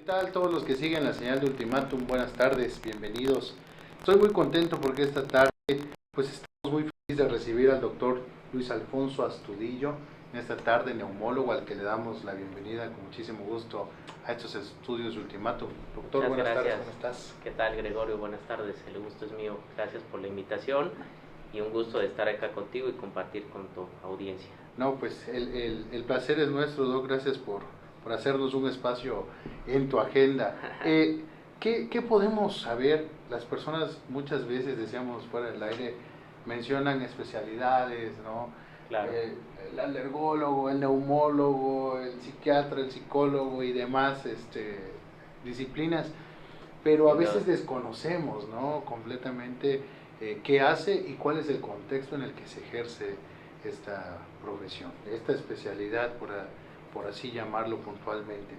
tal? Todos los que siguen la señal de Ultimátum, buenas tardes, bienvenidos. Estoy muy contento porque esta tarde pues estamos muy felices de recibir al doctor Luis Alfonso Astudillo, en esta tarde neumólogo al que le damos la bienvenida con muchísimo gusto a estos estudios de Ultimátum. Doctor, Muchas buenas gracias. tardes, ¿cómo estás? ¿Qué tal, Gregorio? Buenas tardes, el gusto es mío. Gracias por la invitación y un gusto de estar acá contigo y compartir con tu audiencia. No, pues el placer es nuestro, Doc, gracias por hacernos un espacio en tu agenda. ¿Qué podemos saber? Las personas muchas veces, decíamos fuera del aire, mencionan especialidades, ¿no? Claro. El alergólogo, el neumólogo, el psiquiatra, el psicólogo y demás disciplinas, pero a veces desconocemos, ¿no? Completamente qué hace y cuál es el contexto en el que se ejerce esta profesión, esta especialidad, por así llamarlo puntualmente.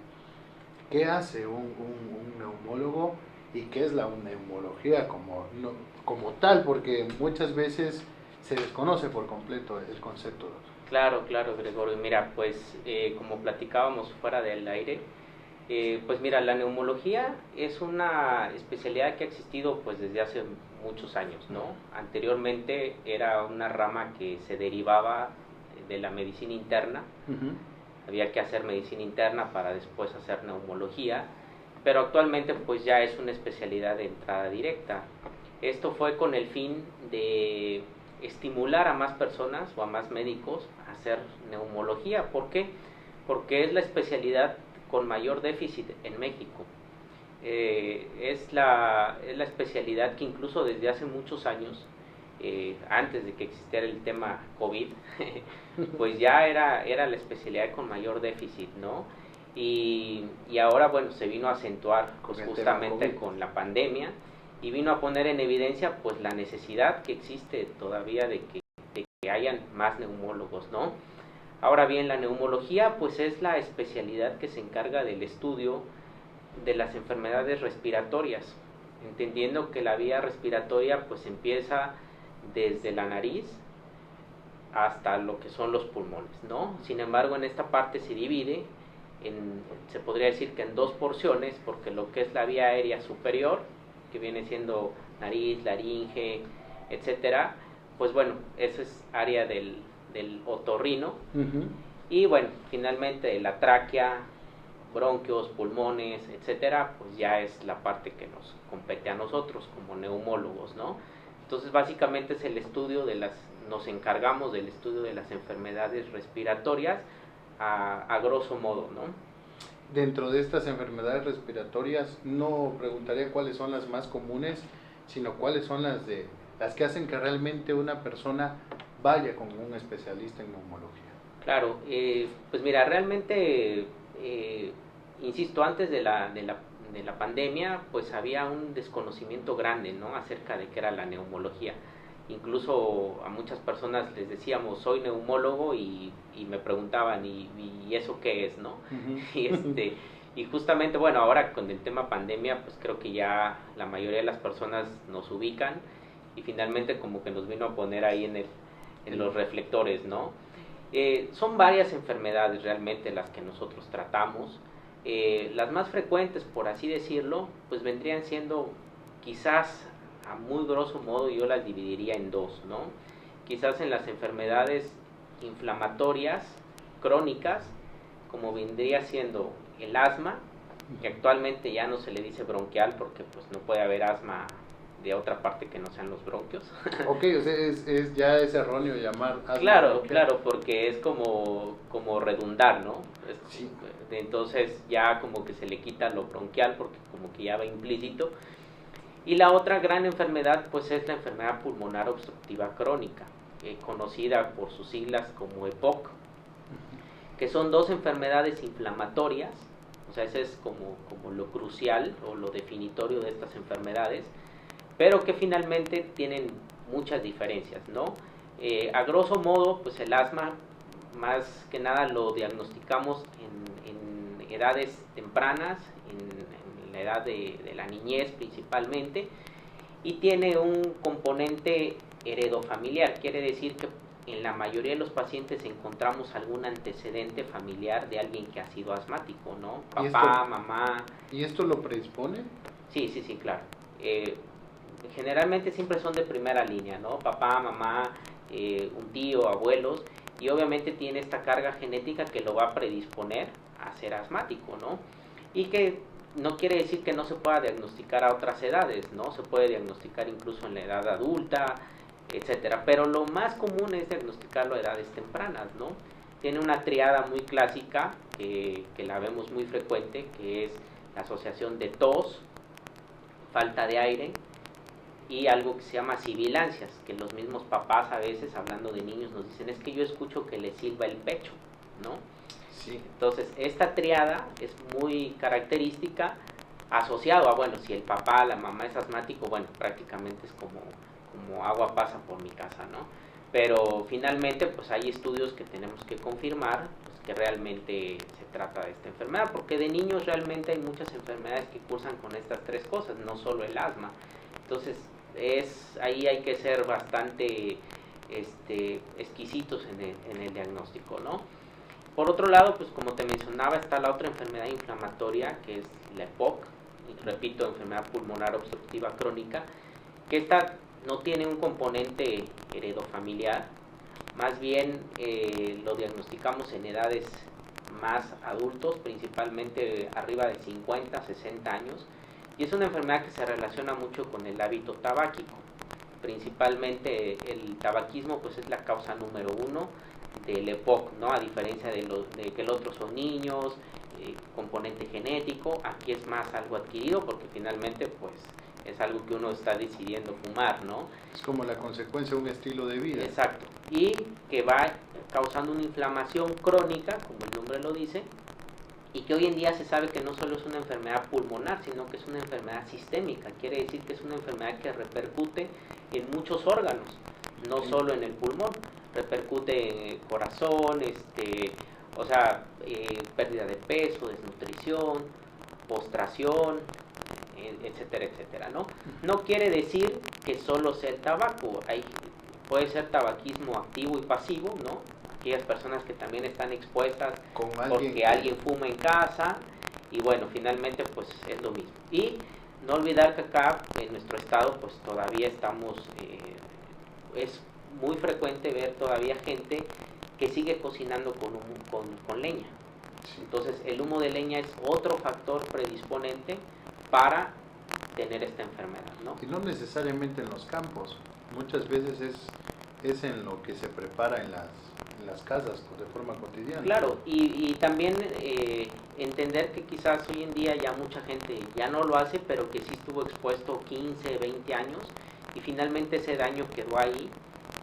¿Qué hace un neumólogo y qué es la neumología como tal? Porque muchas veces se desconoce por completo el concepto. Claro, Gregorio. Mira, pues como platicábamos fuera del aire, pues mira, la neumología es una especialidad que ha existido pues desde hace muchos años, ¿no? Anteriormente era una rama que se derivaba de la medicina interna. Había que hacer medicina interna para después hacer neumología, pero actualmente pues ya es una especialidad de entrada directa. Esto fue con el fin de estimular a más personas o a más médicos a hacer neumología. ¿Por qué? Porque es la especialidad con mayor déficit en México. Es la especialidad que incluso desde hace muchos años, antes de que existiera el tema COVID, pues ya era la especialidad con mayor déficit, ¿no? Y ahora, bueno, se vino a acentuar pues, justamente con la pandemia y vino a poner en evidencia pues la necesidad que existe todavía de que hayan más neumólogos, ¿no? Ahora bien, la neumología pues es la especialidad que se encarga del estudio de las enfermedades respiratorias, entendiendo que la vía respiratoria pues empieza desde la nariz hasta lo que son los pulmones, ¿no? Sin embargo, en esta parte se divide se podría decir que en dos porciones, porque lo que es la vía aérea superior, que viene siendo nariz, laringe, etcétera, pues bueno, esa es área del otorrino. Y bueno, finalmente la tráquea, bronquios, pulmones, etcétera, pues ya es la parte que nos compete a nosotros como neumólogos, ¿no? Entonces básicamente es el estudio nos encargamos del estudio de las enfermedades respiratorias a grosso modo, ¿no? Dentro de estas enfermedades respiratorias, no preguntaría cuáles son las más comunes, sino cuáles son las que hacen que realmente una persona vaya con un especialista en neumología. Claro, pues mira, realmente, insisto, antes de la pandemia, pues había un desconocimiento grande, ¿no? Acerca de qué era la neumología. Incluso a muchas personas les decíamos, soy neumólogo, y me preguntaban, ¿y eso qué es, no? Y justamente, bueno, ahora con el tema pandemia, pues creo que ya la mayoría de las personas nos ubican y finalmente como que nos vino a poner ahí en los reflectores, ¿no? Son varias enfermedades realmente las que nosotros tratamos. Las más frecuentes, por así decirlo, pues vendrían siendo, quizás a muy grosso modo yo las dividiría en dos, ¿no? Quizás en las enfermedades inflamatorias crónicas, como vendría siendo el asma, que actualmente ya no se le dice bronquial porque pues no puede haber asma de otra parte que no sean los bronquios. Ok, o sea, ya es erróneo llamar asma. Claro, porque es como redundar, ¿no? Sí. Entonces ya como que se le quita lo bronquial porque como que ya va implícito. Y la otra gran enfermedad pues es la enfermedad pulmonar obstructiva crónica, conocida por sus siglas como EPOC, que son dos enfermedades inflamatorias. O sea, ese es como lo crucial o lo definitorio de estas enfermedades, pero que finalmente tienen muchas diferencias, ¿no? A grosso modo, pues el asma más que nada lo diagnosticamos en edades tempranas, en la edad de la niñez principalmente, y tiene un componente heredofamiliar, quiere decir que en la mayoría de los pacientes encontramos algún antecedente familiar de alguien que ha sido asmático, ¿no? Papá, mamá. ¿Y esto lo predispone? Sí, claro. Generalmente siempre son de primera línea, ¿no? Papá, mamá, un tío, abuelos, y obviamente tiene esta carga genética que lo va a predisponer a ser asmático, ¿no? Y que no quiere decir que no se pueda diagnosticar a otras edades, ¿no? Se puede diagnosticar incluso en la edad adulta, etcétera, pero lo más común es diagnosticarlo a edades tempranas, ¿no? Tiene una triada muy clásica que la vemos muy frecuente, que es la asociación de tos, falta de aire y algo que se llama sibilancias, que los mismos papás a veces, hablando de niños, nos dicen, es que yo escucho que le silba el pecho, ¿no? Sí. Entonces, esta triada es muy característica, asociado a, bueno, si el papá, la mamá es asmático, bueno, prácticamente es como agua pasa por mi casa, ¿no? Pero finalmente, pues hay estudios que tenemos que confirmar, pues, que realmente se trata de esta enfermedad, porque de niños realmente hay muchas enfermedades que cursan con estas tres cosas, no solo el asma. Entonces, ahí hay que ser bastante exquisitos en el diagnóstico, ¿no? Por otro lado, pues como te mencionaba, está la otra enfermedad inflamatoria, que es la EPOC, y repito, enfermedad pulmonar obstructiva crónica, que esta no tiene un componente heredofamiliar, más bien lo diagnosticamos en edades más adultos, principalmente arriba de 50, 60 años, y es una enfermedad que se relaciona mucho con el hábito tabáquico. Principalmente el tabaquismo pues es la causa número 1 del EPOC, ¿no? A diferencia de que el otro son niños, componente genético, aquí es más algo adquirido porque finalmente pues es algo que uno está decidiendo fumar, ¿no? Es como la consecuencia de un estilo de vida. Exacto, y que va causando una inflamación crónica, como el nombre lo dice, y que hoy en día se sabe que no solo es una enfermedad pulmonar, sino que es una enfermedad sistémica, quiere decir que es una enfermedad que repercute en muchos órganos, no solo en el pulmón, repercute en el corazón, pérdida de peso, desnutrición, postración, etcétera, etcétera, ¿no? No quiere decir que solo sea el tabaco, puede ser tabaquismo activo y pasivo, ¿no? Aquellas personas que también están expuestas porque alguien fuma en casa, y bueno, finalmente pues es lo mismo. Y no olvidar que acá en nuestro estado pues todavía estamos, es muy frecuente ver todavía gente que sigue cocinando con leña. Entonces el humo de leña es otro factor predisponente para tener esta enfermedad, ¿no? Y no necesariamente en los campos, muchas veces es en lo que se prepara en las casas de forma cotidiana. Claro, y también entender que quizás hoy en día ya mucha gente ya no lo hace, pero que sí estuvo expuesto 15, 20 años y finalmente ese daño quedó ahí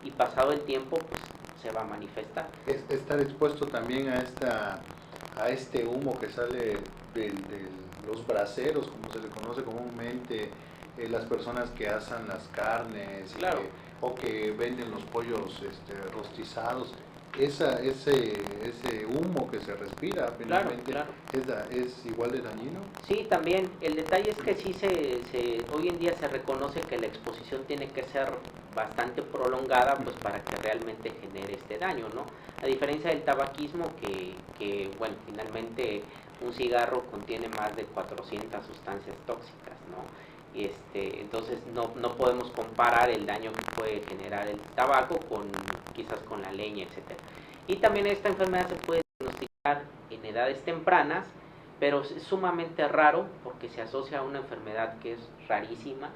y pasado el tiempo pues se va a manifestar. Estar expuesto también a este humo que sale de los braseros, como se le conoce comúnmente, las personas que asan las carnes, claro, o que venden los pollos rostizados, ese humo que se respira finalmente, claro. ¿Es igual de dañino? Sí, también. El detalle es que sí hoy en día se reconoce que la exposición tiene que ser bastante prolongada pues para que realmente genere este daño, ¿no? A diferencia del tabaquismo que bueno, finalmente un cigarro contiene más de 400 sustancias tóxicas, ¿no? Entonces no podemos comparar el daño que puede generar el tabaco quizás con la leña, etcétera. Y también esta enfermedad se puede diagnosticar en edades tempranas, pero es sumamente raro porque se asocia a una enfermedad que es rarísima,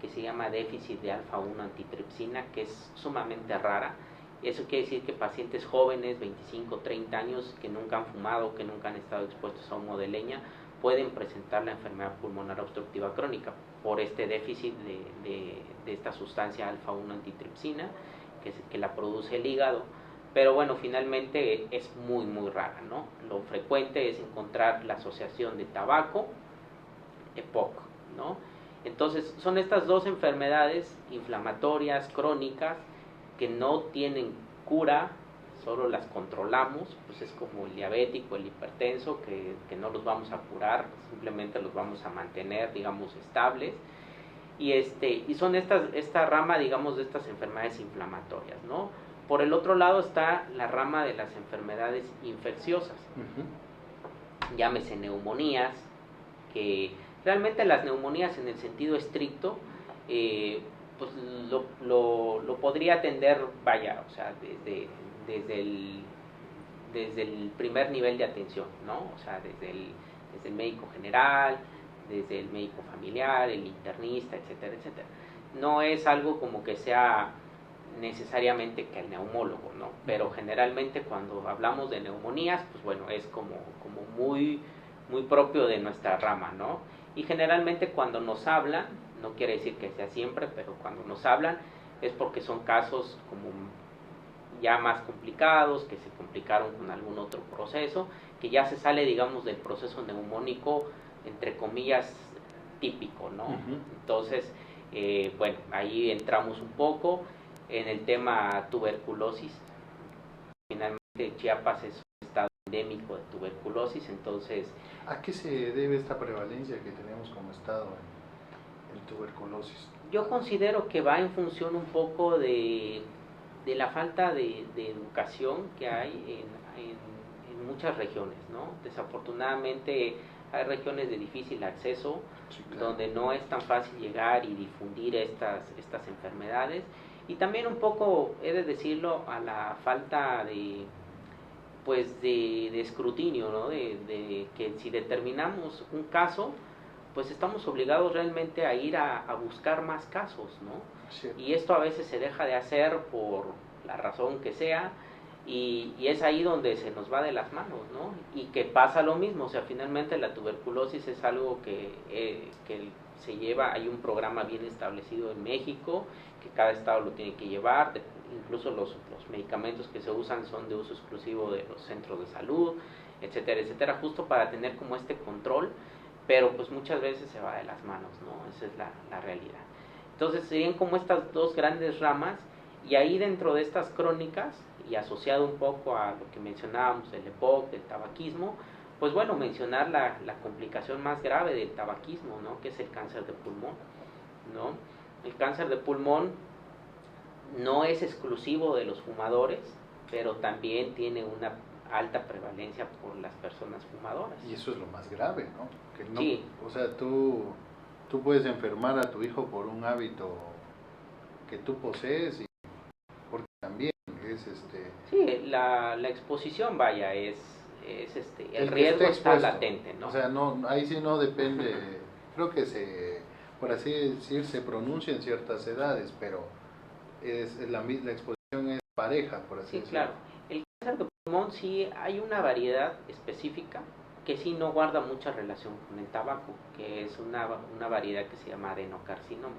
que se llama déficit de alfa-1 antitripsina, que es sumamente rara. Eso quiere decir que pacientes jóvenes, 25, 30 años, que nunca han fumado, que nunca han estado expuestos a humo de leña, pueden presentar la enfermedad pulmonar obstructiva crónica por este déficit de esta sustancia alfa-1 antitripsina que la produce el hígado. Pero bueno, finalmente es muy muy rara, ¿no? Lo frecuente es encontrar la asociación de tabaco, EPOC, ¿no? Entonces son estas dos enfermedades inflamatorias crónicas que no tienen cura, solo las controlamos, pues es como el diabético, el hipertenso, que no los vamos a curar, simplemente los vamos a mantener, digamos, estables. Y son esta rama, digamos, de estas enfermedades inflamatorias, ¿no? Por el otro lado está la rama de las enfermedades infecciosas, llámese neumonías, que realmente las neumonías en el sentido estricto, pues lo podría atender, vaya, o sea, desde el primer nivel de atención, ¿no? O sea, desde el médico general, desde el médico familiar, el internista, etcétera, etcétera. No es algo como que sea necesariamente que el neumólogo, ¿no? Pero generalmente cuando hablamos de neumonías, pues bueno, es como muy, muy propio de nuestra rama, ¿no? Y generalmente cuando nos hablan, no quiere decir que sea siempre, pero cuando nos hablan es porque son casos como ya más complicados, que se complicaron con algún otro proceso, que ya se sale, digamos, del proceso neumónico, entre comillas, típico, ¿no? Entonces, bueno, ahí entramos un poco en el tema tuberculosis. Finalmente, Chiapas es un estado endémico de tuberculosis, entonces... ¿A qué se debe esta prevalencia que tenemos como estado en tuberculosis? Yo considero que va en función un poco de la falta de educación que hay en muchas regiones, ¿no? Desafortunadamente hay regiones de difícil acceso, sí, claro, donde no es tan fácil llegar y difundir estas enfermedades, y también un poco, he de decirlo, a la falta de pues de escrutinio, ¿no? De que si determinamos un caso, pues estamos obligados realmente a ir a buscar más casos, ¿no? Sí. Y esto a veces se deja de hacer por la razón que sea, y es ahí donde se nos va de las manos, ¿no? Y que pasa lo mismo, o sea, finalmente la tuberculosis es algo que se lleva, hay un programa bien establecido en México, que cada estado lo tiene que llevar, incluso los medicamentos que se usan son de uso exclusivo de los centros de salud, etcétera, etcétera, justo para tener como este control, pero pues muchas veces se va de las manos, ¿no? Esa es la realidad. Entonces serían como estas dos grandes ramas, y ahí dentro de estas crónicas, y asociado un poco a lo que mencionábamos del EPOC, del tabaquismo, pues bueno, mencionar la complicación más grave del tabaquismo, ¿no? Que es el cáncer de pulmón, ¿no? El cáncer de pulmón no es exclusivo de los fumadores, pero también tiene una alta prevalencia por las personas fumadoras. Y eso es lo más grave, ¿no? Que no, sí. O sea, tú puedes enfermar a tu hijo por un hábito que tú posees, y porque también es Sí, la exposición, vaya, es el riesgo está latente, ¿no? O sea, no, ahí sí no depende, creo que por así decir, se pronuncia en ciertas edades, pero la exposición es pareja, por así decirlo. Sí, claro. El cáncer de pulmón sí hay una variedad específica que sí no guarda mucha relación con el tabaco, que es una variedad que se llama adenocarcinoma.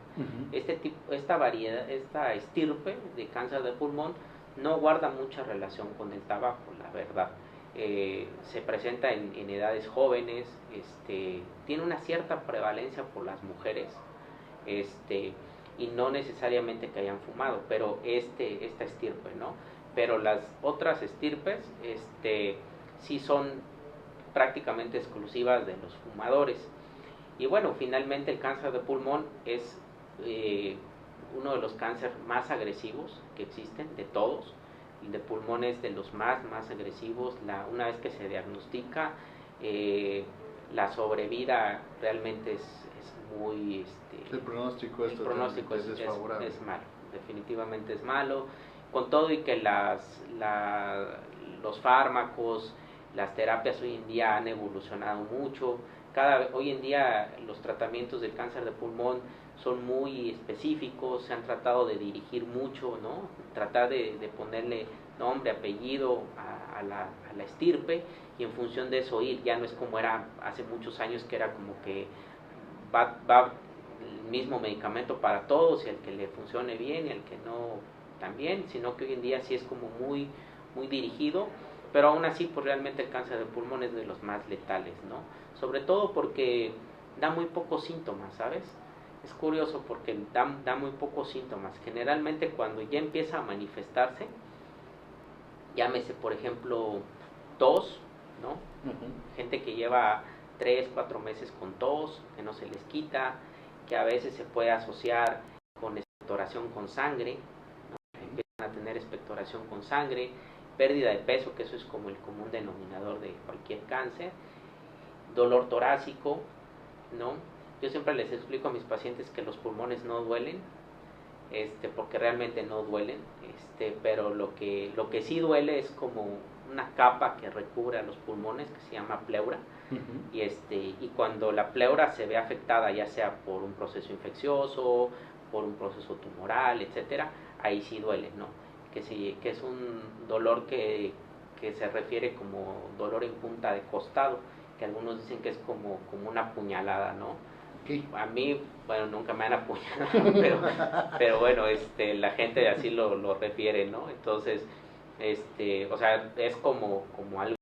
Esta estirpe de cáncer de pulmón no guarda mucha relación con el tabaco, la verdad. Se presenta en edades jóvenes, tiene una cierta prevalencia por las mujeres, y no necesariamente que hayan fumado, pero esta estirpe, ¿no? Pero las otras estirpes sí son prácticamente exclusivas de los fumadores. Y bueno, finalmente el cáncer de pulmón es uno de los cánceres más agresivos que existen, de todos. El de pulmón es de los más agresivos. Una vez que se diagnostica, la sobrevida realmente es muy... el pronóstico es desfavorable. Es malo, definitivamente es malo. Con todo y que los fármacos, las terapias hoy en día han evolucionado mucho. Hoy en día los tratamientos del cáncer de pulmón son muy específicos, se han tratado de dirigir mucho, ¿no? Tratar de ponerle nombre, apellido a la estirpe, y en función de eso ir. Ya no es como era hace muchos años, que era como que va el mismo medicamento para todos, y el que le funcione bien y el que no también, sino que hoy en día sí es como muy dirigido, pero aún así pues realmente el cáncer de pulmón es de los más letales, ¿no? Sobre todo porque da muy pocos síntomas, ¿sabes? Es curioso porque da muy pocos síntomas. Generalmente cuando ya empieza a manifestarse, llámese por ejemplo tos, ¿no? Gente que lleva 3, 4 meses con tos, que no se les quita, que a veces se puede asociar con expectoración con sangre, ¿no? Empieza a tener expectoración con sangre, pérdida de peso, que eso es como el común denominador de cualquier cáncer, dolor torácico, ¿no? Yo siempre les explico a mis pacientes que los pulmones no duelen, porque realmente no duelen, pero lo que sí duele es como una capa que recubre a los pulmones que se llama pleura. Y cuando la pleura se ve afectada, ya sea por un proceso infeccioso, por un proceso tumoral, etcétera, ahí sí duele, ¿no? Que es un dolor que se refiere como dolor en punta de costado, que algunos dicen que es como una puñalada, ¿no? ¿Qué? A mí, bueno, nunca me han apuñalado, pero bueno, la gente así lo refiere, ¿no? Entonces, o sea, es como algo,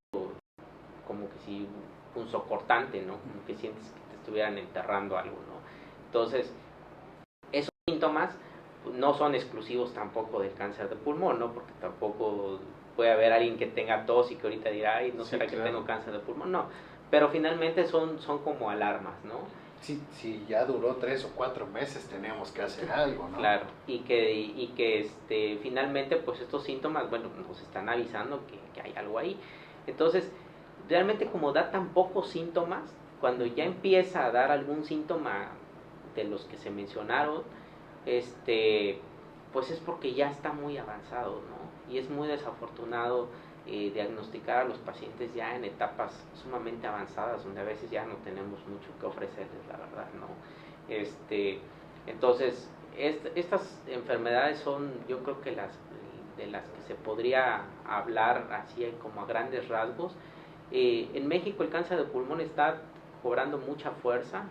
como que si punzocortante, ¿no? Como que sientes que te estuvieran enterrando algo, ¿no? Entonces, esos síntomas no son exclusivos tampoco del cáncer de pulmón, ¿no? Porque tampoco puede haber alguien que tenga tos y que ahorita dirá, ay, ¿no será que tengo cáncer de pulmón? No, pero finalmente son como alarmas, ¿no? Si ya duró 3 o 4 meses, tenemos que hacer algo, ¿no? Claro, y que finalmente, pues estos síntomas, bueno, nos están avisando que hay algo ahí. Entonces, realmente como da tan pocos síntomas, cuando ya empieza a dar algún síntoma de los que se mencionaron, pues es porque ya está muy avanzado, ¿no? Y es muy desafortunado diagnosticar a los pacientes ya en etapas sumamente avanzadas, donde a veces ya no tenemos mucho que ofrecerles, la verdad, ¿no? Entonces, estas enfermedades son, yo creo que de las que se podría hablar así como a grandes rasgos. En México el cáncer de pulmón está cobrando mucha fuerza.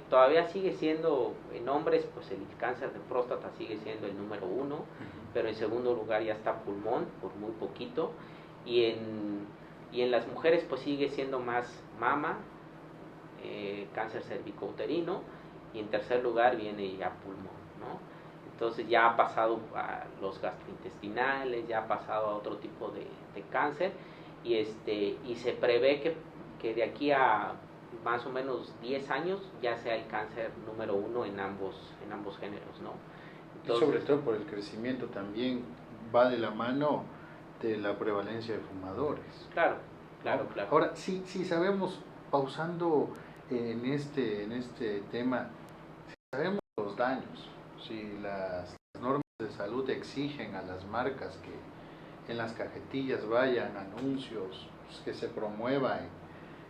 Todavía sigue siendo, en hombres, pues el cáncer de próstata sigue siendo el número 1, pero en segundo lugar ya está pulmón, por muy poquito, y en las mujeres pues sigue siendo más mama, cáncer cervicouterino, y en tercer lugar viene ya pulmón, ¿no? Entonces ya ha pasado a los gastrointestinales, ya ha pasado a otro tipo de cáncer, y se prevé que de aquí a más o menos 10 años ya sea el cáncer número 1 en ambos géneros, ¿no? Entonces, y sobre todo por el crecimiento también va de la mano de la prevalencia de fumadores. Claro. Ahora, sí sabemos, pausando en este tema, si sabemos los daños, si las normas de salud exigen a las marcas que en las cajetillas vayan anuncios, pues, que se promueva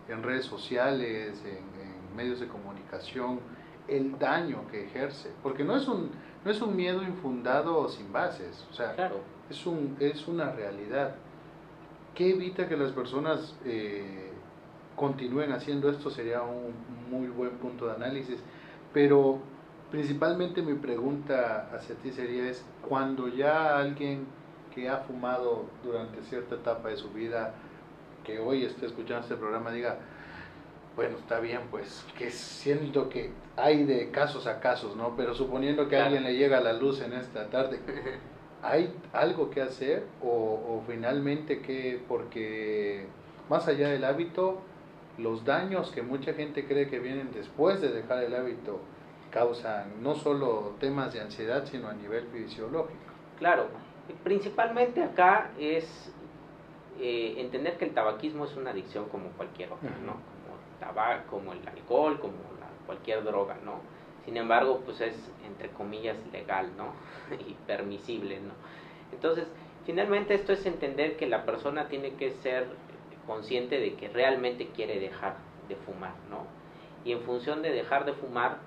en redes sociales, en medios de comunicación, el daño que ejerce, porque no es un miedo infundado sin bases, o sea, claro, es una realidad. ¿Qué evita que las personas continúen haciendo esto? Sería un muy buen punto de análisis, pero principalmente mi pregunta hacia ti sería cuando ya alguien que ha fumado durante cierta etapa de su vida, que hoy esté escuchando este programa, diga, bueno, está bien, pues, que siento que hay de casos a casos, ¿no? Pero suponiendo que a alguien le llega la luz en esta tarde, ¿hay algo que hacer o finalmente que, porque más allá del hábito, los daños que mucha gente cree que vienen después de dejar el hábito causan no solo temas de ansiedad, sino a nivel fisiológico? Claro, principalmente acá es entender que el tabaquismo es una adicción como cualquier otra, ¿no? Como el tabaco, como el alcohol, como cualquier droga, ¿no? Sin embargo, pues es, entre comillas, legal, ¿no? Y permisible, ¿no? Entonces, finalmente esto es entender que la persona tiene que ser consciente de que realmente quiere dejar de fumar, ¿no? Y en función de dejar de fumar,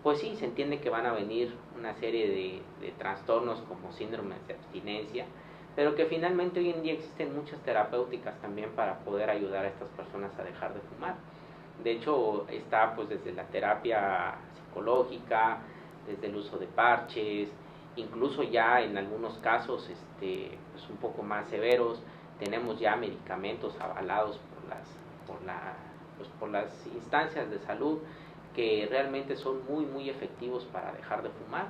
pues sí, se entiende que van a venir una serie de trastornos como síndromes de abstinencia, pero que finalmente hoy en día existen muchas terapéuticas también para poder ayudar a estas personas a dejar de fumar. De hecho, está pues desde la terapia psicológica, desde el uso de parches, incluso ya en algunos casos pues un poco más severos, tenemos ya medicamentos avalados por las instancias de salud que realmente son muy muy efectivos para dejar de fumar,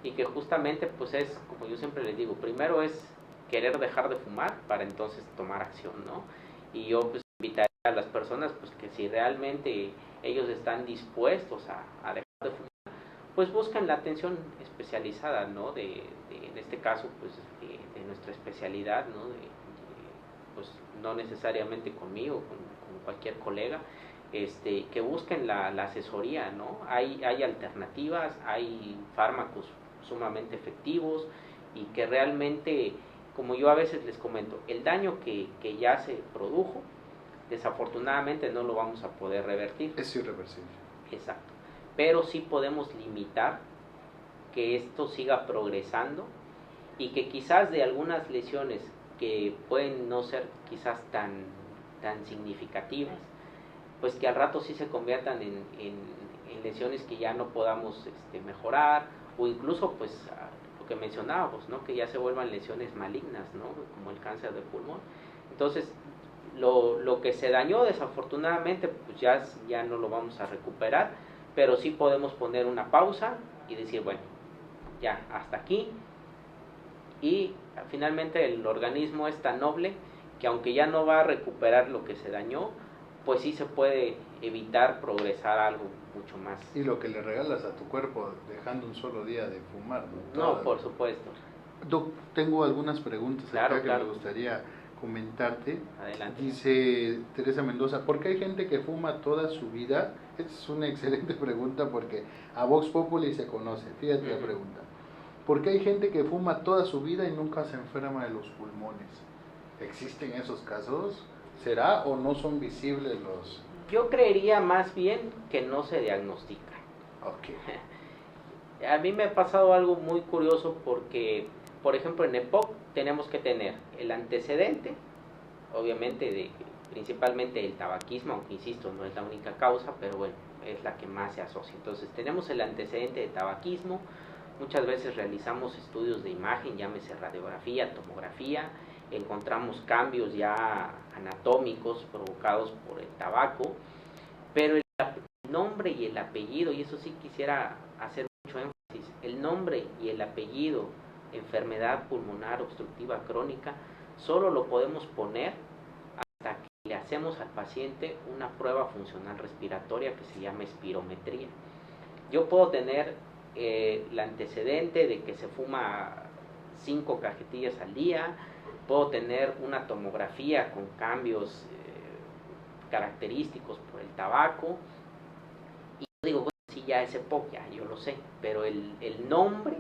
y que justamente pues es, como yo siempre les digo, primero es querer dejar de fumar para entonces tomar acción, ¿no? Y yo pues invitaría a las personas pues que si realmente ellos están dispuestos a dejar de fumar, pues buscan la atención especializada, ¿no? En este caso, pues de nuestra especialidad, ¿no? Pues no necesariamente conmigo, con cualquier colega, que busquen la asesoría, ¿no? Hay alternativas, hay fármacos sumamente efectivos y que realmente, como yo a veces les comento, el daño que ya se produjo, desafortunadamente no lo vamos a poder revertir. Es irreversible. Exacto. Pero sí podemos limitar que esto siga progresando y que quizás de algunas lesiones que pueden no ser quizás tan significativas, pues que al rato sí se conviertan en lesiones que ya no podamos mejorar, o incluso pues lo que mencionábamos, ¿no? Que ya se vuelvan lesiones malignas, ¿no? Como el cáncer de pulmón. Entonces, lo que se dañó desafortunadamente, pues ya no lo vamos a recuperar, pero sí podemos poner una pausa y decir, bueno, ya hasta aquí. Y finalmente el organismo es tan noble que aunque ya no va a recuperar lo que se dañó, pues sí se puede evitar progresar algo mucho más. Y lo que le regalas a tu cuerpo dejando un solo día de fumar, ¿no? No, por supuesto. Doc, tengo algunas preguntas claro, acá que claro. me gustaría comentarte. Adelante. Dice Teresa Mendoza, ¿por qué hay gente que fuma toda su vida? Es una excelente pregunta porque a Vox Populi se conoce. Fíjate la pregunta. ¿Por qué hay gente que fuma toda su vida y nunca se enferma de los pulmones? ¿Existen esos casos? ¿Será o no son visibles los...? Yo creería más bien que no se diagnostica. Ok. A mí me ha pasado algo muy curioso porque, por ejemplo, en EPOC tenemos que tener el antecedente, obviamente principalmente el tabaquismo, aunque insisto, no es la única causa, pero bueno, es la que más se asocia. Entonces tenemos el antecedente de tabaquismo, muchas veces realizamos estudios de imagen, llámese radiografía, tomografía, encontramos cambios ya anatómicos provocados por el tabaco, pero el nombre y el apellido, y eso sí quisiera hacer mucho énfasis, el nombre y el apellido, enfermedad pulmonar obstructiva crónica, solo lo podemos poner hasta que le hacemos al paciente una prueba funcional respiratoria que se llama espirometría. Yo puedo tener el antecedente de que se fuma 5 cajetillas al día, puedo tener una tomografía con cambios característicos por el tabaco, y yo digo, bueno, sí, ya es EPOC, ya yo lo sé, pero el nombre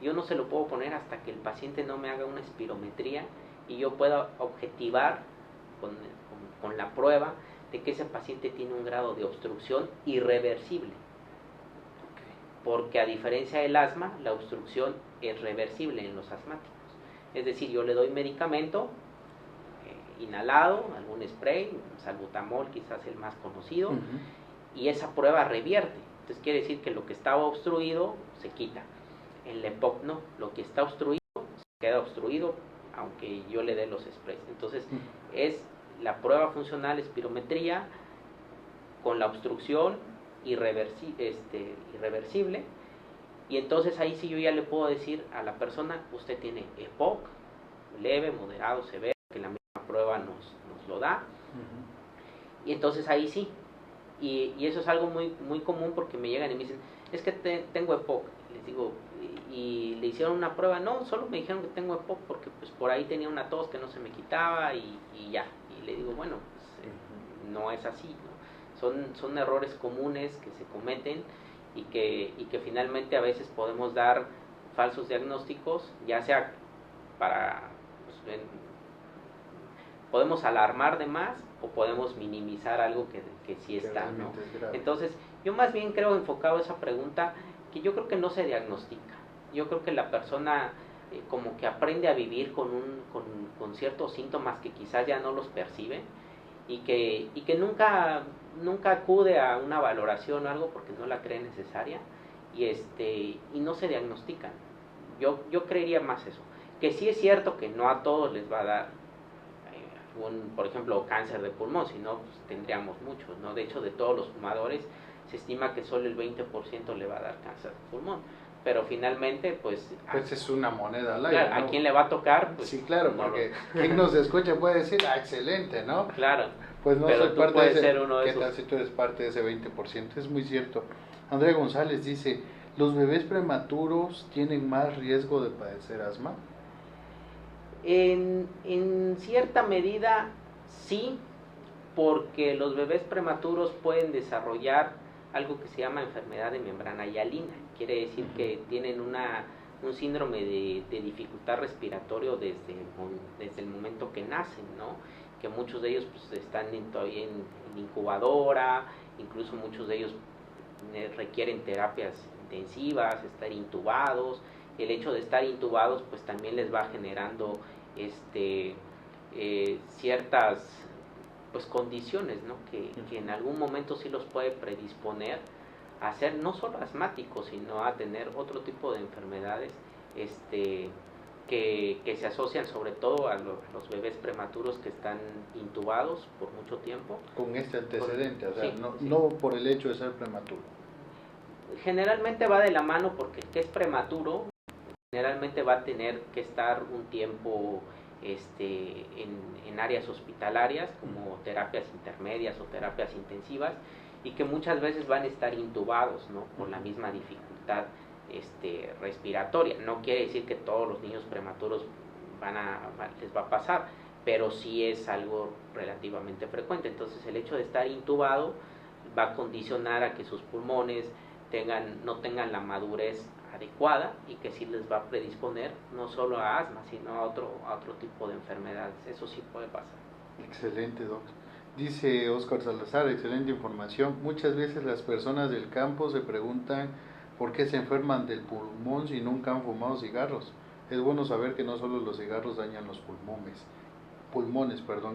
yo no se lo puedo poner hasta que el paciente no me haga una espirometría y yo pueda objetivar con la prueba de que ese paciente tiene un grado de obstrucción irreversible. Porque a diferencia del asma, la obstrucción es reversible en los asmáticos. Es decir, yo le doy medicamento inhalado, algún spray, salbutamol quizás el más conocido, y esa prueba revierte. Entonces quiere decir que lo que estaba obstruido se quita. En la EPOC no, lo que está obstruido se queda obstruido aunque yo le dé los sprays. Entonces es la prueba funcional espirometría con la obstrucción irreversible, y entonces ahí sí yo ya le puedo decir a la persona, usted tiene EPOC, leve, moderado, severo, que la misma prueba nos lo da, y entonces ahí sí, y eso es algo muy, muy común porque me llegan y me dicen, es que tengo EPOC, les digo, y le hicieron una prueba, no, solo me dijeron que tengo EPOC porque pues por ahí tenía una tos que no se me quitaba y ya, y le digo, bueno, pues, no es así, ¿no? Son errores comunes que se cometen y que finalmente a veces podemos dar falsos diagnósticos, ya sea para, pues, podemos alarmar de más o podemos minimizar algo que sí está, ¿no? Entonces, yo más bien creo, enfocado a esa pregunta, que yo creo que no se diagnostica. Yo creo que la persona como que aprende a vivir con ciertos síntomas que quizás ya no los percibe y que nunca acude a una valoración o algo porque no la cree necesaria y no se diagnostican. Yo creería más eso, que sí es cierto que no a todos les va a dar por ejemplo cáncer de pulmón, si no pues, tendríamos muchos, ¿no? De hecho, de todos los fumadores se estima que solo el 20% le va a dar cáncer de pulmón, pero finalmente pues es una moneda al aire, claro, ¿no? ¿A quién le va a tocar? Pues, sí, claro, porque quien nos escucha puede decir, excelente, ¿no? Claro, pues no pero soy parte de ese, ser uno de ¿qué esos? tal si tú eres parte de ese 20%? Es muy cierto. Andrea González dice, ¿Los bebés prematuros tienen más riesgo de padecer asma? En cierta medida sí, porque los bebés prematuros pueden desarrollar algo que se llama enfermedad de membrana hialina. Quiere decir que tienen un síndrome de dificultad respiratorio desde el momento que nacen, ¿no? Que muchos de ellos pues, están todavía en incubadora, incluso muchos de ellos requieren terapias intensivas, estar intubados. El hecho de estar intubados pues también les va generando ciertas pues condiciones, ¿no? que en algún momento sí los puede predisponer a ser no solo asmáticos, sino a tener otro tipo de enfermedades que se asocian sobre todo a los bebés prematuros que están intubados por mucho tiempo. Con este antecedente, o sea, sí, no, sí. no por el hecho de ser prematuro. Generalmente va de la mano porque el que es prematuro generalmente va a tener que estar un tiempo en áreas hospitalarias como terapias intermedias o terapias intensivas y que muchas veces van a estar intubados, ¿no? Por la misma dificultad respiratoria. No quiere decir que todos los niños prematuros les va a pasar, pero sí es algo relativamente frecuente. Entonces el hecho de estar intubado va a condicionar a que sus pulmones no tengan la madurez adecuada y que sí les va a predisponer no solo a asma, sino a otro tipo de enfermedades. Eso sí puede pasar. Excelente, doc. Dice Óscar Salazar, excelente información. Muchas veces las personas del campo se preguntan por qué se enferman del pulmón si nunca han fumado cigarros. Es bueno saber que no solo los cigarros dañan los pulmones,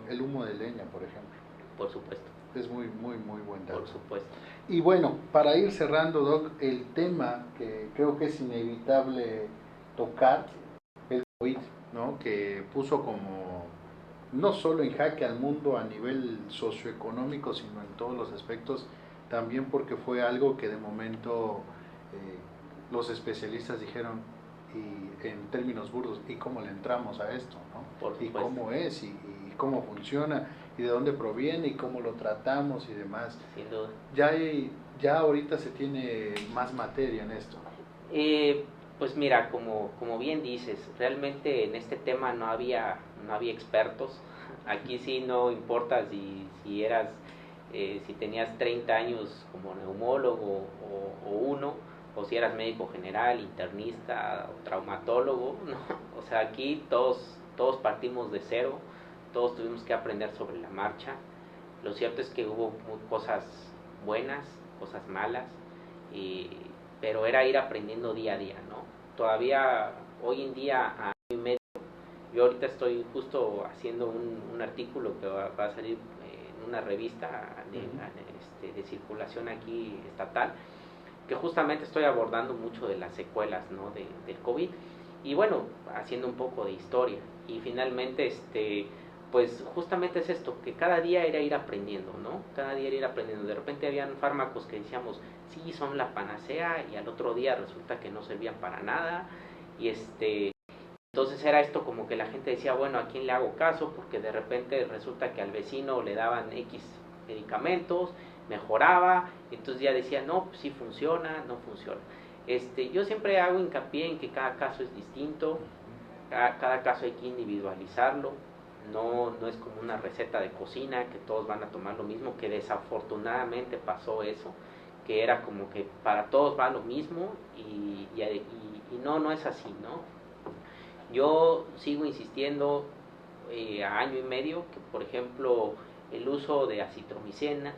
el humo de leña, por ejemplo. Por supuesto. Es muy buen dato. Por supuesto. Y bueno, para ir cerrando, doc, el tema que creo que es inevitable tocar, el COVID, ¿no? Que puso como no solo en jaque al mundo a nivel socioeconómico, sino en todos los aspectos, también porque fue algo que de momento los especialistas dijeron, y en términos burdos, ¿y cómo le entramos a esto? ¿No? ¿Y cómo es? ¿Y cómo funciona? ¿Y de dónde proviene? ¿Y cómo lo tratamos? Y demás. Sin duda. Ya ahorita se tiene más materia en esto. Pues mira, como bien dices, realmente en este tema no había expertos. Aquí sí no importa si eras, si tenías 30 años como neumólogo o uno, o si eras médico general, internista o traumatólogo, ¿no? O sea, aquí todos partimos de cero, todos tuvimos que aprender sobre la marcha. Lo cierto es que hubo cosas buenas, cosas malas, pero era ir aprendiendo día a día, ¿no? Todavía hoy en día, a año y medio, yo ahorita estoy justo haciendo un artículo que va a salir en una revista de circulación aquí estatal, que justamente estoy abordando mucho de las secuelas, ¿no? del COVID, y bueno, haciendo un poco de historia, y finalmente pues justamente es esto, que cada día era ir aprendiendo, ¿no? Cada día era ir aprendiendo. De repente habían fármacos que decíamos, sí, son la panacea, y al otro día resulta que no servían para nada, y entonces era esto como que la gente decía, bueno, ¿a quién le hago caso? Porque de repente resulta que al vecino le daban X medicamentos, mejoraba, entonces ya decía, no, pues sí funciona, no funciona. Yo siempre hago hincapié en que cada caso es distinto, cada caso hay que individualizarlo, no es como una receta de cocina que todos van a tomar lo mismo, que desafortunadamente pasó eso, que era como que para todos va lo mismo y no es así, ¿no? Yo sigo insistiendo a año y medio que, por ejemplo, el uso de acitromicina,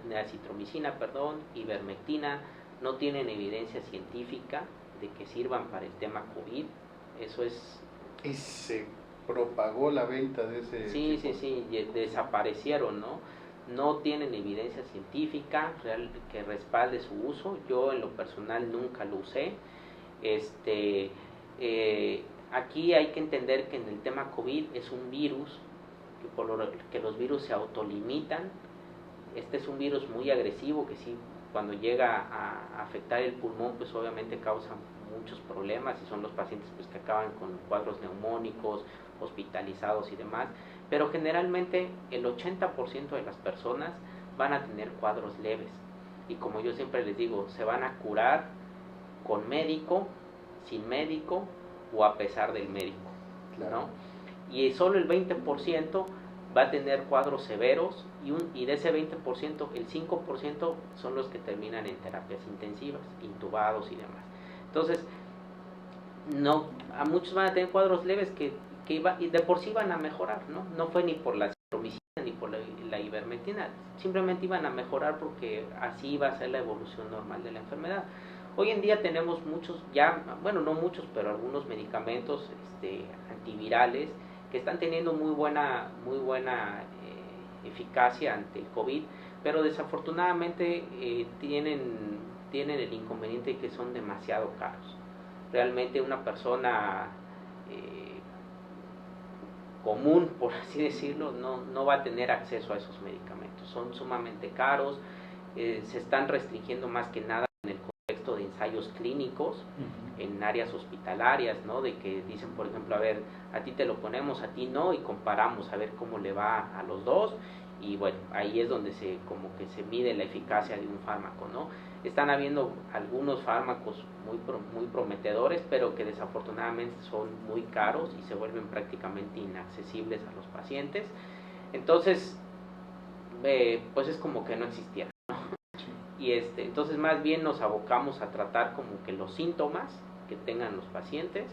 ivermectina, no tienen evidencia científica de que sirvan para el tema COVID. Eso es... Y se propagó la venta de ese Sí, desaparecieron, ¿no? No tienen evidencia científica real que respalde su uso. Yo en lo personal nunca lo usé. Aquí hay que entender que en el tema COVID es un virus, que los virus se autolimitan. Este es un virus muy agresivo que sí, cuando llega a afectar el pulmón, pues obviamente causa muchos problemas y son los pacientes pues, que acaban con cuadros neumónicos, hospitalizados y demás. Pero generalmente el 80% de las personas van a tener cuadros leves. Y como yo siempre les digo, se van a curar con médico, sin médico o a pesar del médico, ¿no? Y solo el 20% va a tener cuadros severos y de ese 20%, el 5% son los que terminan en terapias intensivas, intubados y demás. Entonces, no, a muchos van a tener cuadros leves y de por sí van a mejorar, ¿no? No fue ni por la citromicina ni por la ivermectina, simplemente iban a mejorar porque así iba a ser la evolución normal de la enfermedad. Hoy en día tenemos muchos, ya, bueno, no muchos, pero algunos medicamentos antivirales que están teniendo muy buena eficacia ante el COVID, pero desafortunadamente tienen el inconveniente de que son demasiado caros. Realmente una persona común, por así decirlo, no va a tener acceso a esos medicamentos. Son sumamente caros, se están restringiendo más que nada en el contexto de ensayos clínicos, en áreas hospitalarias, ¿no? De que dicen, por ejemplo, a ver, a ti te lo ponemos, a ti no, y comparamos a ver cómo le va a los dos, y bueno, ahí es donde como que se mide la eficacia de un fármaco, ¿no? Están habiendo algunos fármacos muy prometedores, pero que desafortunadamente son muy caros y se vuelven prácticamente inaccesibles a los pacientes. Entonces, pues es como que no existiera, ¿no? Y entonces más bien nos abocamos a tratar como que los síntomas que tengan los pacientes.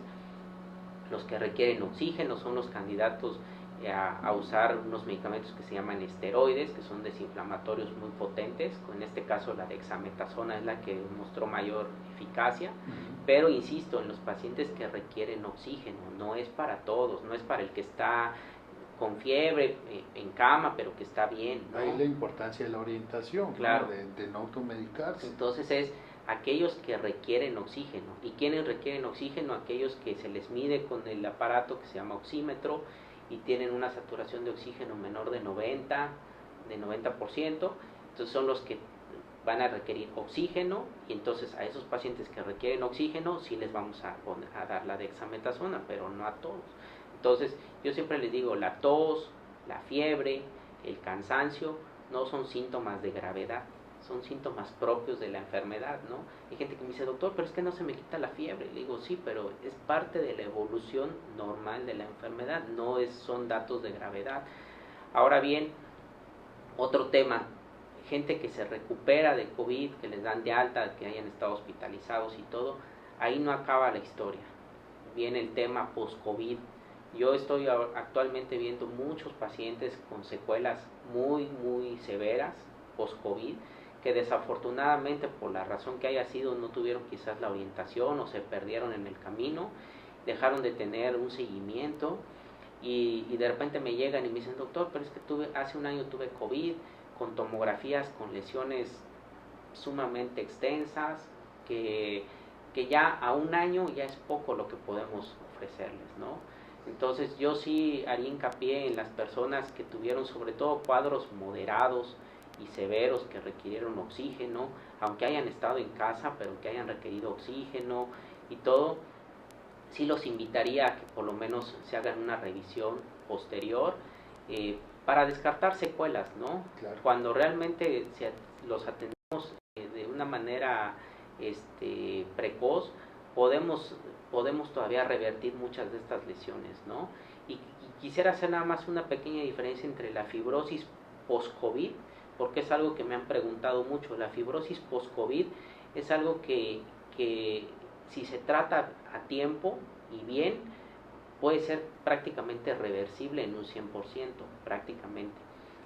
Los que requieren oxígeno son los candidatos a usar unos medicamentos que se llaman esteroides, que son desinflamatorios muy potentes. En este caso la dexametasona es la que mostró mayor eficacia, pero insisto, en los pacientes que requieren oxígeno, no es para todos, no es para el que está con fiebre, en cama, pero que está bien, ¿no? Ahí la importancia de la orientación, claro, ¿no? de no automedicarse. Entonces es aquellos que requieren oxígeno. ¿Y quiénes requieren oxígeno? Aquellos que se les mide con el aparato que se llama oxímetro y tienen una saturación de oxígeno menor de 90%, entonces son los que van a requerir oxígeno, y entonces a esos pacientes que requieren oxígeno sí les vamos a dar la dexametasona, pero no a todos. Entonces yo siempre les digo, la tos, la fiebre, el cansancio no son síntomas de gravedad, son síntomas propios de la enfermedad, ¿no? Hay gente que me dice, doctor, pero es que no se me quita la fiebre. Le digo, sí, pero es parte de la evolución normal de la enfermedad, son datos de gravedad. Ahora bien, otro tema, gente que se recupera de COVID, que les dan de alta, que hayan estado hospitalizados y todo, ahí no acaba la historia. Viene el tema post-COVID. Yo estoy actualmente viendo muchos pacientes con secuelas muy, muy severas post-COVID, que desafortunadamente por la razón que haya sido no tuvieron quizás la orientación o se perdieron en el camino, dejaron de tener un seguimiento y de repente me llegan y me dicen, doctor, pero es que hace un año tuve COVID con tomografías con lesiones sumamente extensas, que ya a un año ya es poco lo que podemos ofrecerles, ¿no? Entonces yo sí haría hincapié en las personas que tuvieron sobre todo cuadros moderados y severos que requirieron oxígeno, aunque hayan estado en casa, pero que hayan requerido oxígeno y todo, sí los invitaría a que por lo menos se hagan una revisión posterior para descartar secuelas, ¿no? Claro. Cuando realmente los atendemos de una manera precoz, podemos todavía revertir muchas de estas lesiones, ¿no? Y quisiera hacer nada más una pequeña diferencia entre la fibrosis post-COVID, porque es algo que me han preguntado mucho. La fibrosis post-COVID es algo que si se trata a tiempo y bien, puede ser prácticamente reversible en un 100%, prácticamente.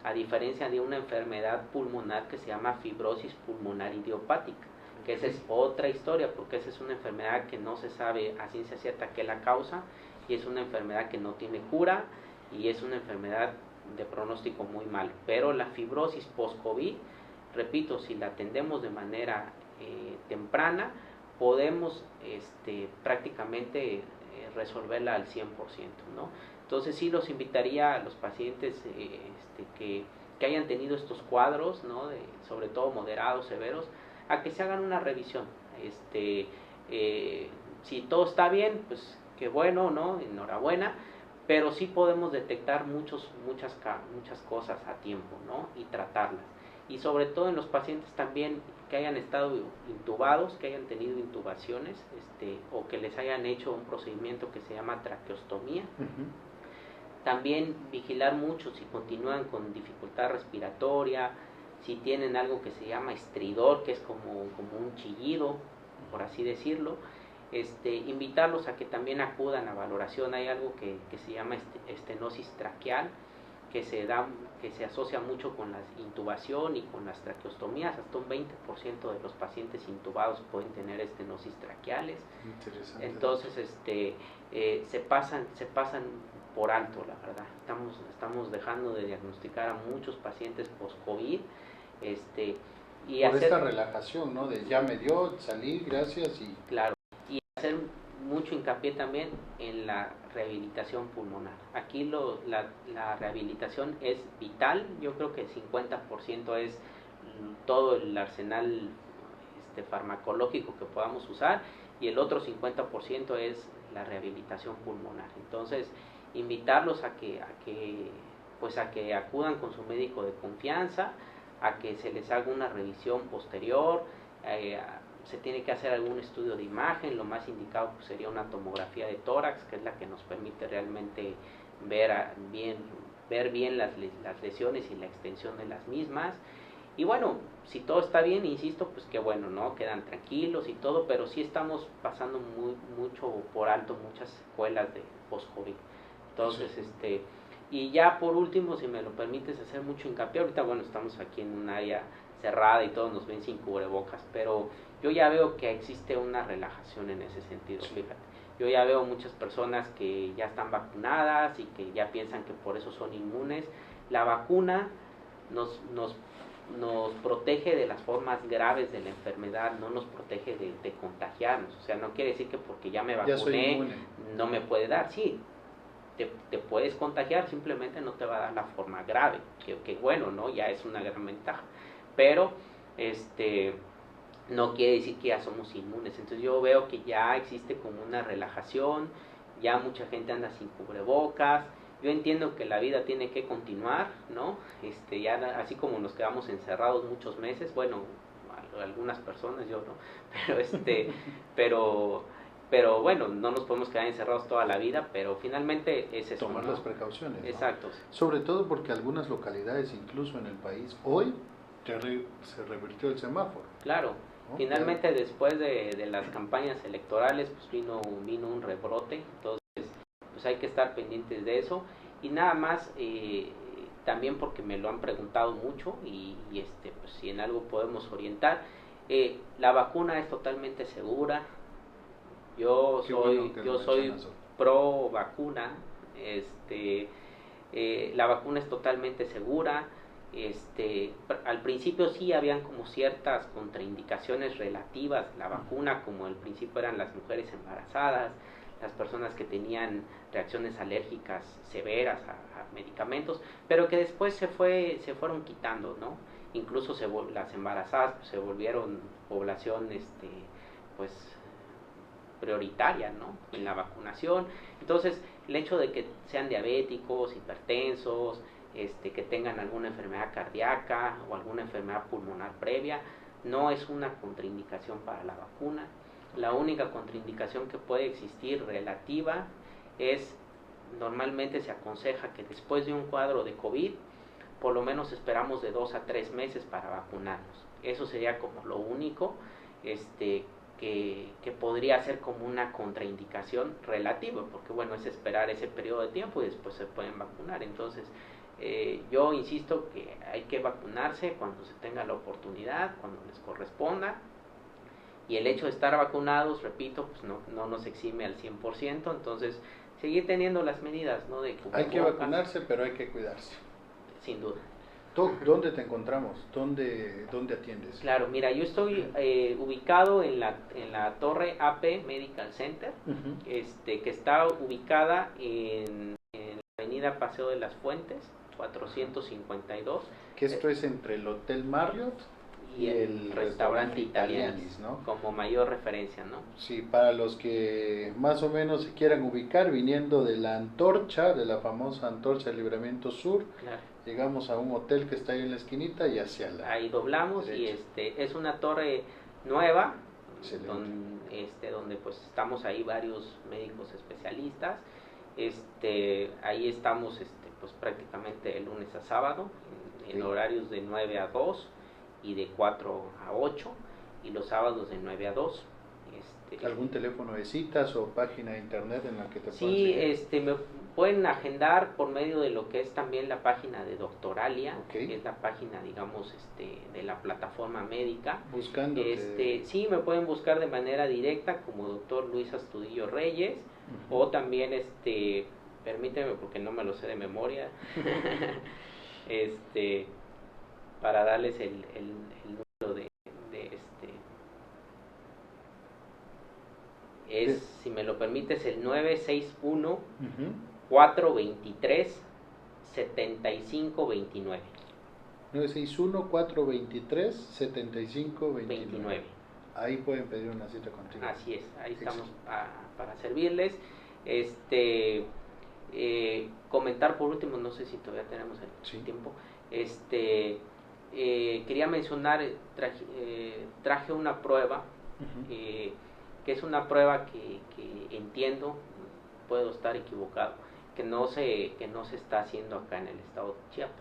A diferencia de una enfermedad pulmonar que se llama fibrosis pulmonar idiopática, que esa es otra historia, porque esa es una enfermedad que no se sabe a ciencia cierta qué la causa, y es una enfermedad que no tiene cura, y es una enfermedad de pronóstico muy malo. Pero la fibrosis post-COVID, repito, si la atendemos de manera temprana, podemos prácticamente resolverla al 100%, ¿no? Entonces sí los invitaría a los pacientes que hayan tenido estos cuadros, ¿no? Sobre todo moderados, severos, a que se hagan una revisión. Si todo está bien, pues qué bueno, ¿no? Enhorabuena, pero sí podemos detectar muchas cosas a tiempo, ¿no? Y tratarlas. y sobre todo en los pacientes también que hayan estado intubados, que hayan tenido intubaciones, o que les hayan hecho un procedimiento que se llama traqueostomía. También vigilar mucho si continúan con dificultad respiratoria, si tienen algo que se llama estridor, que es como un chillido, por así decirlo. Invitarlos a que también acudan a valoración. Hay algo que se llama estenosis traqueal, que se asocia mucho con la intubación y con las traqueostomías. Hasta un 20% de los pacientes intubados pueden tener estenosis traqueales. Interesante. Entonces, se pasan por alto, la verdad. Estamos dejando de diagnosticar a muchos pacientes post-COVID. Y por esta relajación, ¿no? De ya me dio, salí, gracias y... Claro, y hacer mucho hincapié también en la rehabilitación pulmonar. Aquí la rehabilitación es vital. Yo creo que el 50% es todo el arsenal farmacológico que podamos usar, y el otro 50% es la rehabilitación pulmonar. Entonces, invitarlos a que acudan con su médico de confianza, a que se les haga una revisión posterior. Se tiene que hacer algún estudio de imagen. Lo más indicado pues sería una tomografía de tórax, que es la que nos permite realmente ver bien las lesiones y la extensión de las mismas. Y bueno, si todo está bien, insisto, pues qué bueno, ¿no? Quedan tranquilos y todo, pero sí estamos pasando mucho por alto muchas secuelas de post-COVID. Entonces, sí. Y ya por último, si me lo permites hacer mucho hincapié, ahorita bueno, estamos aquí en un área cerrada y todos nos ven sin cubrebocas, pero yo ya veo que existe una relajación en ese sentido, fíjate. Yo ya veo muchas personas que ya están vacunadas y que ya piensan que por eso son inmunes. La vacuna nos protege de las formas graves de la enfermedad, no nos protege de contagiarnos. O sea, no quiere decir que porque ya me vacuné no me puede dar. Sí, te puedes contagiar, simplemente no te va a dar la forma grave, que bueno, ¿no? Ya es una gran ventaja. Pero, no quiere decir que ya somos inmunes. Entonces yo veo que ya existe como una relajación, ya mucha gente anda sin cubrebocas. Yo entiendo que la vida tiene que continuar, ¿no? Ya así como nos quedamos encerrados muchos meses, bueno, algunas personas, yo no, pero bueno, no nos podemos quedar encerrados toda la vida, pero finalmente es eso, tomar, ¿no?, las precauciones, ¿no? Exacto. Sobre todo porque algunas localidades, incluso en el país, hoy se revirtió el semáforo. Claro, ¿no? Finalmente después de las campañas electorales, pues vino un rebrote, entonces pues hay que estar pendientes de eso. Y nada más, también porque me lo han preguntado mucho y pues si en algo podemos orientar, la vacuna es totalmente segura. Yo soy pro vacuna. La vacuna es totalmente segura. Al principio sí habían como ciertas contraindicaciones relativas a la vacuna, como al principio eran las mujeres embarazadas, las personas que tenían reacciones alérgicas severas a medicamentos, pero que después se fueron quitando, ¿no? Incluso las embarazadas pues, se volvieron población pues prioritaria, ¿no?, en la vacunación. Entonces, el hecho de que sean diabéticos, hipertensos, que tengan alguna enfermedad cardíaca o alguna enfermedad pulmonar previa, no es una contraindicación para la vacuna. La única contraindicación que puede existir relativa es, normalmente se aconseja que después de un cuadro de COVID, por lo menos esperamos de 2 a 3 meses para vacunarnos. Eso sería como lo único que podría ser como una contraindicación relativa, porque bueno, es esperar ese periodo de tiempo y después se pueden vacunar. Entonces, yo insisto que hay que vacunarse cuando se tenga la oportunidad, cuando les corresponda, y el hecho de estar vacunados, repito, pues no nos exime al 100%, entonces seguir teniendo las medidas, ¿no? Hay que vacunarse, pero hay que cuidarse. Sin duda. ¿Dónde te encontramos? ¿Dónde atiendes? Claro, mira, yo estoy ubicado en la torre AP Medical Center, que está ubicada en la avenida Paseo de las Fuentes, 452. ¿Que esto es entre el Hotel Marriott y el restaurante Italianis, ¿no? Como mayor referencia, ¿no? Sí, para los que más o menos se quieran ubicar, viniendo de la Antorcha, de la famosa Antorcha del Libramiento Sur, Claro. llegamos a un hotel que está ahí en la esquinita y hacia la ahí doblamos derecha. Y es una torre nueva, donde pues estamos ahí varios médicos especialistas. Ahí estamos pues prácticamente de lunes a sábado en horarios de 9 a 2 y de 4 a 8 y los sábados de 9 a 2. ¿Algún teléfono de citas o página de internet en la que te puedan seguir? Me pueden agendar por medio de lo que es también la página de Doctoralia, que es la página, digamos, de la plataforma médica. Buscando. Sí, me pueden buscar de manera directa como doctor Luis Astudillo Reyes, o también, permíteme porque no me lo sé de memoria, para darles el número de si me lo permites, el 961 423 7529. 961 423 7529. Ahí pueden pedir una cita contigo. Así es, ahí estamos para servirles. Comentar por último, no sé si todavía tenemos el tiempo. Quería mencionar, traje una prueba, que es una prueba que entiendo, puedo estar equivocado, que no se está haciendo acá en el estado de Chiapas.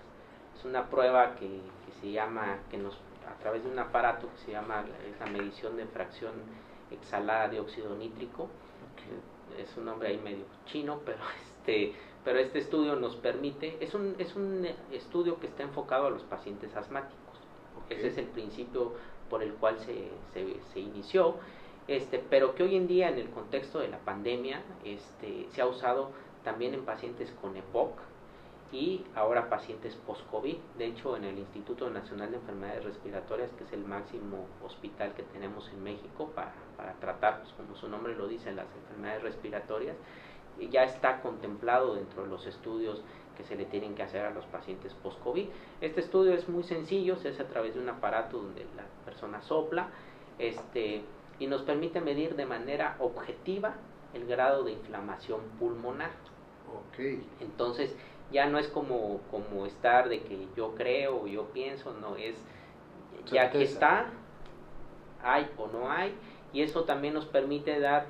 Es una prueba que se llama, a través de un aparato que se llama la medición de fracción exhalada de óxido nítrico. Es un nombre ahí medio chino, pero este estudio nos permite, es un estudio que está enfocado a los pacientes asmáticos. Ese es el principio por el cual se inició. Pero que hoy en día en el contexto de la pandemia se ha usado también en pacientes con EPOC y ahora pacientes post-COVID. De hecho, en el Instituto Nacional de Enfermedades Respiratorias, que es el máximo hospital que tenemos en México para tratar, pues, como su nombre lo dice, las enfermedades respiratorias, ya está contemplado dentro de los estudios que se le tienen que hacer a los pacientes post-COVID. Este estudio es muy sencillo, se hace a través de un aparato donde la persona sopla, y nos permite medir de manera objetiva el grado de inflamación pulmonar. Entonces ya no es como estar de que yo creo o yo pienso, no, es ya que está, hay o no hay, y eso también nos permite dar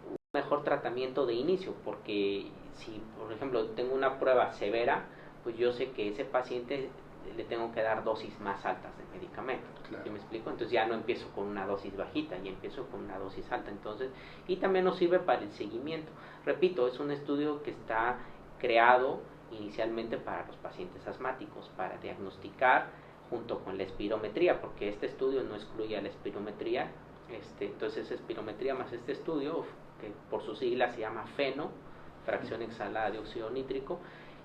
un mejor tratamiento de inicio, porque si por ejemplo tengo una prueba severa, pues yo sé que ese paciente le tengo que dar dosis más altas de medicamento. ¿Sí me explico? Entonces ya no empiezo con una dosis bajita, ya empiezo con una dosis alta. Entonces, y también nos sirve para el seguimiento. Repito, es un estudio que está creado inicialmente para los pacientes asmáticos, para diagnosticar junto con la espirometría, porque este estudio no excluye a la espirometría. Entonces, espirometría más este estudio, que por sus siglas se llama FENO, fracción exhalada de óxido nítrico,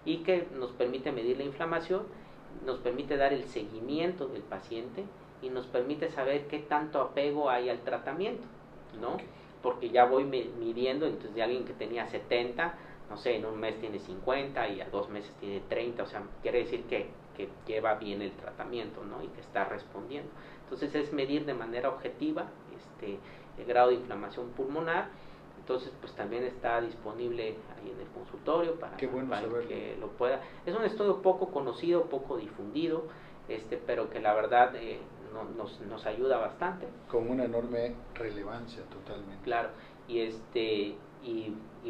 y que nos permite medir la inflamación, nos permite dar el seguimiento del paciente y nos permite saber qué tanto apego hay al tratamiento, ¿no? Porque ya voy midiendo, entonces de alguien que tenía 70, no sé, en un mes tiene 50 y a 2 meses tiene 30, o sea, quiere decir que lleva bien el tratamiento, ¿no? Y que está respondiendo. Entonces es medir de manera objetiva el grado de inflamación pulmonar. Entonces, pues también está disponible ahí en el consultorio para que lo pueda. Es un estudio poco conocido, poco difundido, pero que la verdad nos ayuda bastante. Con una enorme relevancia, totalmente. Claro, y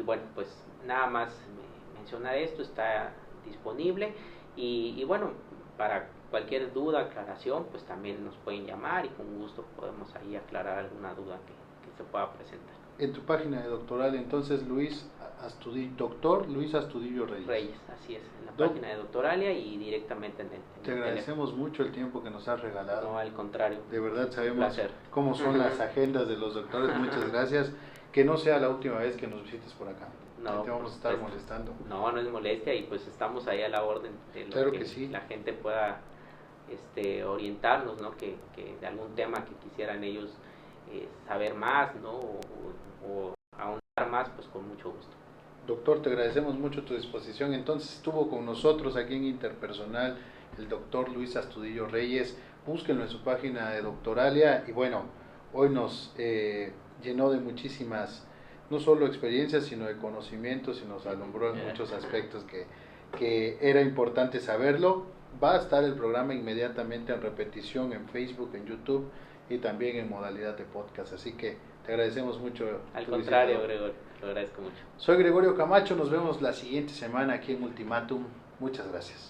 bueno, pues nada más mencionar esto, está disponible y bueno, para cualquier duda, aclaración, pues también nos pueden llamar y con gusto podemos ahí aclarar alguna duda que se pueda presentar. En tu página de doctoral, entonces, doctor Luis Astudillo Reyes. Reyes, así es, en la página de Doctoralia y directamente en el Te agradecemos mucho el tiempo que nos has regalado. No, al contrario. De verdad sabemos cómo son las agendas de los doctores. Muchas gracias. Que no sea la última vez que nos visites por acá. No, te vamos a estar molestando. No es molestia y pues estamos ahí a la orden de lo que sí. La gente pueda orientarnos, ¿no? Que de algún tema que quisieran ellos saber más, ¿no? O ahondar más, pues con mucho gusto. Doctor, te agradecemos mucho tu disposición. Entonces estuvo con nosotros aquí en Interpersonal el doctor Luis Astudillo Reyes. Búsquenlo en su página de Doctoralia. Y bueno, hoy nos llenó de muchísimas, no solo experiencias, sino de conocimientos, y nos alumbró en muchos aspectos que era importante saberlo. Va a estar el programa inmediatamente en repetición en Facebook, en YouTube y también en modalidad de podcast. Así que te agradecemos mucho. Al contrario, Gregorio, lo agradezco mucho. Soy Gregorio Camacho, nos vemos la siguiente semana aquí en Ultimátum. Muchas gracias.